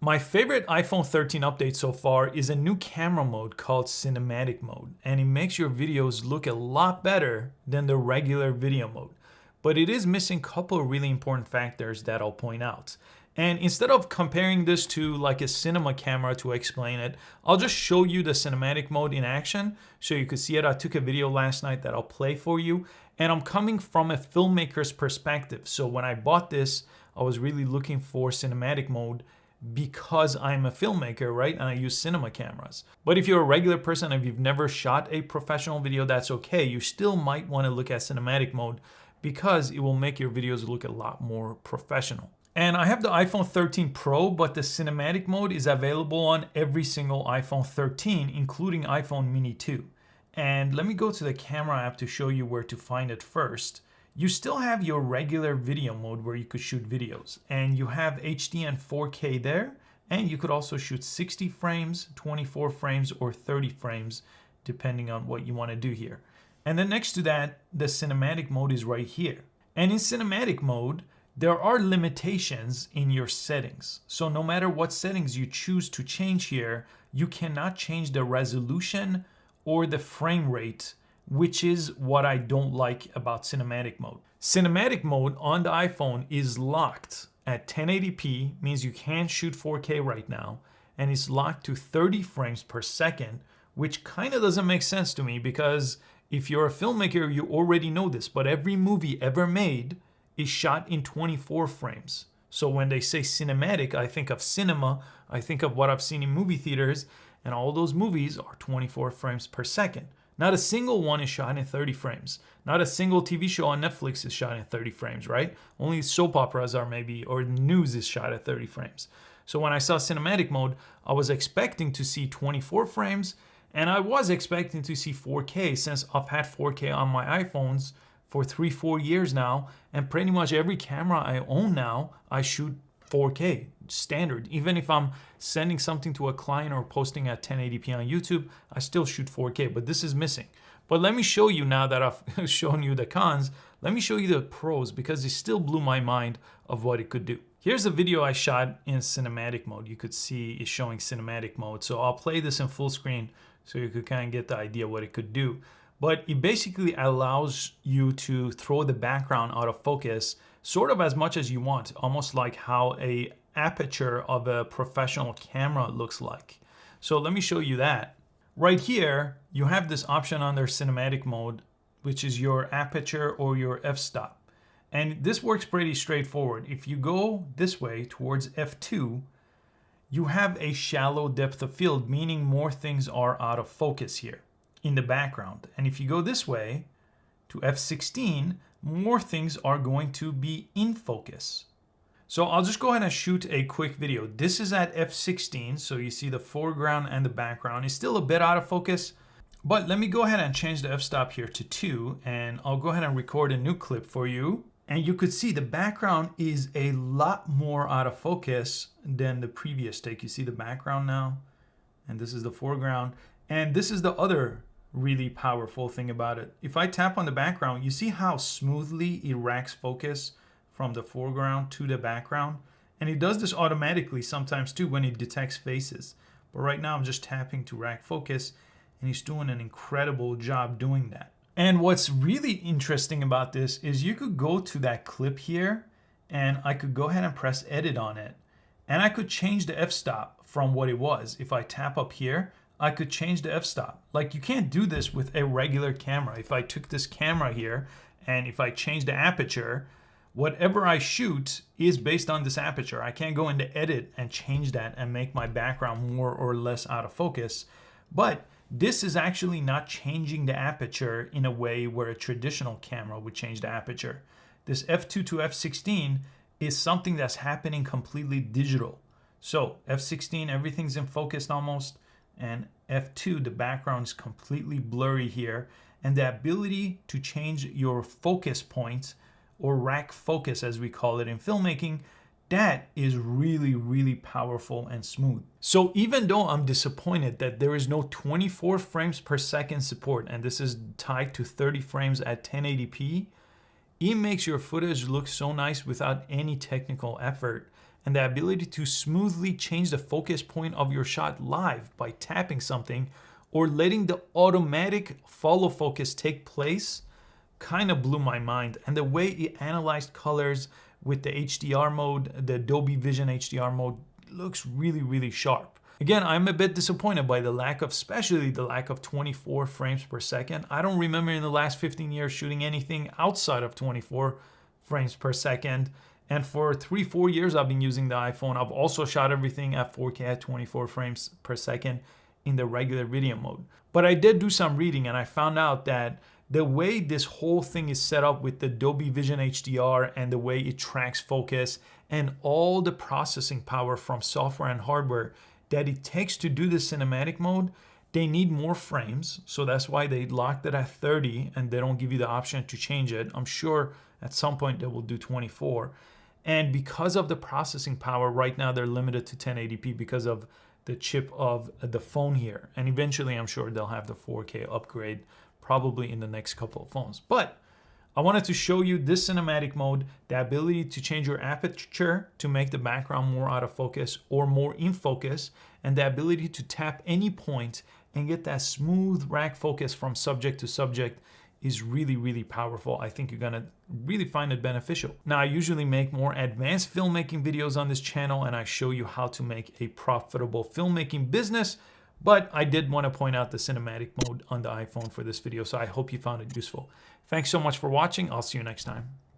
My favorite iPhone 13 update so far is a new camera mode called cinematic mode, and it makes your videos look a lot better than the regular video mode. But it is missing a couple of really important factors that I'll point out. And instead of comparing this to like a cinema camera to explain it, I'll just show you the cinematic mode in action so you could see it. I took a video last night that I'll play for you, and I'm coming from a filmmaker's perspective. So when I bought this, I was really looking for cinematic mode because I'm a filmmaker, right? And I use cinema cameras. But if you're a regular person and you've never shot a professional video, that's okay. You still might want to look at cinematic mode because it will make your videos look a lot more professional. And I have the iPhone 13 Pro, but the cinematic mode is available on every single iPhone 13, including iPhone Mini 2. And let me go to the camera app to show you where to find it first. You still have your regular video mode where you could shoot videos, and you have HD and 4K there, and you could also shoot 60 frames, 24 frames, or 30 frames, depending on what you want to do here. And then next to that, the cinematic mode is right here. And in cinematic mode, there are limitations in your settings. So no matter what settings you choose to change here, you cannot change the resolution or the frame rate, which is what I don't like about cinematic mode. Cinematic mode on the iPhone is locked at 1080p, means you can't shoot 4K right now, and it's locked to 30 frames per second, which kind of doesn't make sense to me because if you're a filmmaker, you already know this, but every movie ever made is shot in 24 frames. So when they say cinematic, I think of cinema, I think of what I've seen in movie theaters, and all those movies are 24 frames per second. Not a single one is shot in 30 frames. Not a single TV show on Netflix is shot in 30 frames, right? Only soap operas are maybe, or news is shot at 30 frames. So when I saw cinematic mode, I was expecting to see 24 frames, and I was expecting to see 4K since I've had 4K on my iPhones for 3-4 years now, and pretty much every camera I own now, I shoot 4K standard. Even if I'm sending something to a client or posting at 1080p on YouTube, I still shoot 4K, but this is missing. But let me show you, now that I've shown you the cons, let me show you the pros because it still blew my mind of what it could do. Here's a video I shot in cinematic mode. You could see it's showing cinematic mode. So I'll play this in full screen so you could kind of get the idea what it could do. But it basically allows you to throw the background out of focus sort of as much as you want, almost like how a aperture of a professional camera looks like. So let me show you that. Right here, you have this option under cinematic mode, which is your aperture or your f-stop. And this works pretty straightforward. If you go this way towards f2, you have a shallow depth of field, meaning more things are out of focus here in the background. And if you go this way to f16, more things are going to be in focus. So I'll just go ahead and shoot a quick video. This is at f16, so you see the foreground and the background is still a bit out of focus, but let me go ahead and change the f-stop here to 2, and I'll go ahead and record a new clip for you. And you could see the background is a lot more out of focus than the previous take. You see the background now, and this is the foreground. And this is the other really powerful thing about it. If I tap on the background, you see how smoothly it racks focus from the foreground to the background. And it does this automatically sometimes too when it detects faces. But right now I'm just tapping to rack focus, and he's doing an incredible job doing that. And what's really interesting about this is you could go to that clip here, and I could go ahead and press edit on it, and I could change the f-stop from what it was. If I tap up here, I could change the f-stop. Like, you can't do this with a regular camera. If I took this camera here and if I change the aperture, whatever I shoot is based on this aperture. I can't go into edit and change that and make my background more or less out of focus. But this is actually not changing the aperture in a way where a traditional camera would change the aperture. This f2 to f16 is something that's happening completely digital. So f16, everything's in focus almost, and f2, the background is completely blurry here. And the ability to change your focus point, or rack focus as we call it in filmmaking, that is really, really powerful and smooth. So even though I'm disappointed that there is no 24 frames per second support, and this is tied to 30 frames at 1080p, it makes your footage look so nice without any technical effort. and the ability to smoothly change the focus point of your shot live by tapping something or letting the automatic follow focus take place kind of blew my mind. And the way it analyzed colors with the HDR mode, the Dolby Vision HDR mode, looks really, really sharp. Again, I'm a bit disappointed by the lack of, especially the lack of 24 frames per second. I don't remember in the last 15 years shooting anything outside of 24 frames per second. And for 3-4 years I've been using the iPhone. I've also shot everything at 4K at 24 frames per second in the regular video mode. But I did do some reading and I found out that the way this whole thing is set up with the Dolby Vision HDR and the way it tracks focus and all the processing power from software and hardware that it takes to do the cinematic mode, they need more frames. So that's why they locked it at 30 and they don't give you the option to change it. I'm sure at some point they will do 24. And because of the processing power, right now they're limited to 1080p because of the chip of the phone here. And eventually I'm sure they'll have the 4K upgrade probably in the next couple of phones. But I wanted to show you this cinematic mode, the ability to change your aperture to make the background more out of focus or more in focus, and the ability to tap any point and get that smooth rack focus from subject to subject is really, really powerful. I think you're gonna really find it beneficial. Now, I usually make more advanced filmmaking videos on this channel and I show you how to make a profitable filmmaking business, but I did want to point out the cinematic mode on the iPhone for this video, so I hope you found it useful. Thanks so much for watching. I'll see you next time.